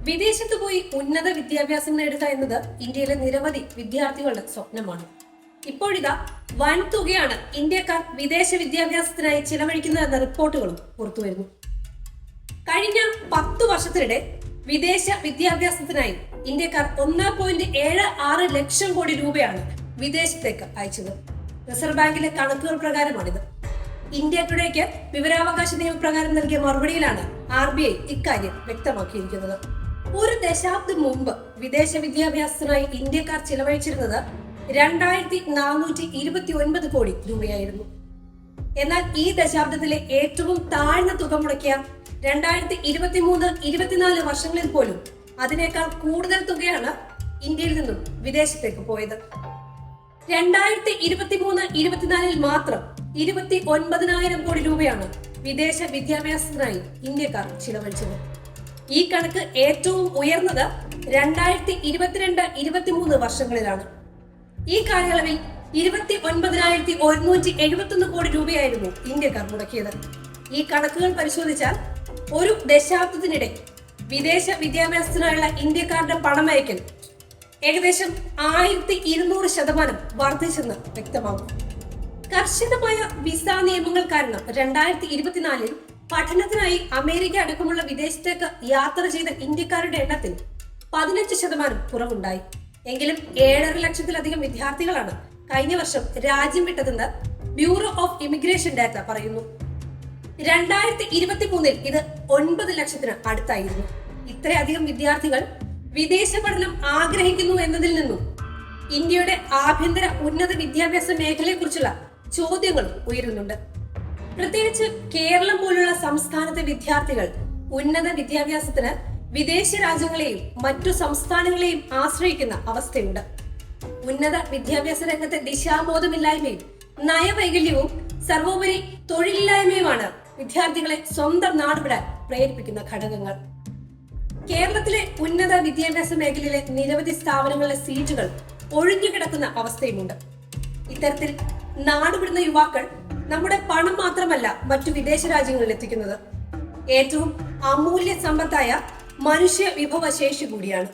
വിദേശത്ത് പോയി ഉന്നത വിദ്യാഭ്യാസം നേടുക എന്നത് ഇന്ത്യയിലെ നിരവധി വിദ്യാർത്ഥികളുടെ സ്വപ്നമാണ്. ഇപ്പോഴിതാ വൻ തുകയാണ് ഇന്ത്യക്കാർ വിദേശ വിദ്യാഭ്യാസത്തിനായി ചിലവഴിക്കുന്നതെന്ന റിപ്പോർട്ടുകളും പുറത്തുവരുന്നു. കഴിഞ്ഞ 10 വർഷത്തിനിടെ വിദേശ വിദ്യാഭ്യാസത്തിനായി ഇന്ത്യക്കാർ 1.76 ലക്ഷം കോടി രൂപയാണ് വിദേശത്തേക്ക് അയച്ചത്. റിസർവ് ബാങ്കിലെ കണക്കുകൾ പ്രകാരമാണിത്. ഇന്ത്യ ടുഡേക്ക് വിവരാവകാശ നിയമപ്രകാരം നൽകിയ മറുപടിയിലാണ് RBI ഇക്കാര്യം വ്യക്തമാക്കിയിരിക്കുന്നത്. ഒരു ദശാബ്ദം മുമ്പ് വിദേശ വിദ്യാഭ്യാസത്തിനായി ഇന്ത്യക്കാർ ചിലവഴിച്ചിരുന്നത് 2429 കോടി രൂപയായിരുന്നു. എന്നാൽ ഈ ദശാബ്ദത്തിലെ ഏറ്റവും താഴ്ന്ന തുക മുടക്കിയ 2023-24 വർഷങ്ങളിൽ പോലും അതിനേക്കാൾ കൂടുതൽ തുകയാണ് ഇന്ത്യയിൽ നിന്നും വിദേശത്തേക്ക് പോയത്. 2023-24 മാത്രം 29,000 കോടി രൂപയാണ് വിദേശ വിദ്യാഭ്യാസത്തിനായി ഇന്ത്യക്കാർ ചിലവഴിച്ചത്. ഈ കണക്ക് ഏറ്റവും ഉയർന്നത് 2022-23 വർഷങ്ങളിലാണ്. ഈ കാലയളവിൽ 29,171 കോടി രൂപയായിരുന്നു ഇന്ത്യക്കാർ മുടക്കിയത്. ഈ കണക്കുകൾ പരിശോധിച്ചാൽ ഒരു ദശാബ്ദത്തിനിടെ വിദേശ വിദ്യാഭ്യാസത്തിനായുള്ള ഇന്ത്യക്കാരുടെ പണമയക്കൽ ഏകദേശം 1200% വർദ്ധിച്ചെന്ന് വ്യക്തമാകും. കർശനമായ വിസ നിയമങ്ങൾ കാരണം 2024 പഠനത്തിനായി അമേരിക്ക അടക്കമുള്ള വിദേശത്തേക്ക് യാത്ര ചെയ്ത ഇന്ത്യക്കാരുടെ എണ്ണത്തിൽ 15% കുറവുണ്ടായി. എങ്കിലും 7.5 ലക്ഷത്തിലധികം വിദ്യാർത്ഥികളാണ് കഴിഞ്ഞ വർഷം രാജ്യം വിട്ടതെന്ന് ബ്യൂറോ ഓഫ് ഇമിഗ്രേഷൻ ഡാറ്റ പറയുന്നു. 2023 ഇത് 9 ലക്ഷത്തിന് അടുത്തായിരുന്നു. ഇത്രയധികം വിദ്യാർത്ഥികൾ വിദേശ പഠനം ആഗ്രഹിക്കുന്നു എന്നതിൽ നിന്നും ഇന്ത്യയുടെ ആഭ്യന്തര ഉന്നത വിദ്യാഭ്യാസ മേഖലയെക്കുറിച്ചുള്ള ചോദ്യങ്ങൾ ഉയരുന്നുണ്ട്. പ്രത്യേകിച്ച് കേരളം പോലുള്ള സംസ്ഥാനത്തെ വിദ്യാർത്ഥികൾ ഉന്നത വിദ്യാഭ്യാസത്തിന് വിദേശ രാജ്യങ്ങളെയും മറ്റു സംസ്ഥാനങ്ങളെയും ആശ്രയിക്കുന്ന അവസ്ഥയുണ്ട്. ഉന്നത വിദ്യാഭ്യാസ രംഗത്തെ ദിശാബോധമില്ലായ്മയും നയവൈകല്യവും സർവോപരി തൊഴിലില്ലായ്മയുമാണ് വിദ്യാർത്ഥികളെ സ്വന്തം നാടുവിടാൻ പ്രേരിപ്പിക്കുന്ന ഘടകങ്ങൾ. കേരളത്തിലെ ഉന്നത വിദ്യാഭ്യാസ മേഖലയിലെ നിരവധി സ്ഥാപനങ്ങളിലെ സീറ്റുകൾ ഒഴിഞ്ഞുകിടക്കുന്ന അവസ്ഥയുമുണ്ട്. ഇത്തരത്തിൽ നാടുവിടുന്ന യുവാക്കൾ നമ്മുടെ പണം മാത്രമല്ല മറ്റു വിദേശ രാജ്യങ്ങളിൽ എത്തിക്കുന്നത്, ഏറ്റവും അമൂല്യ സമ്പത്തായ മനുഷ്യ വിഭവശേഷി കൂടിയാണ്.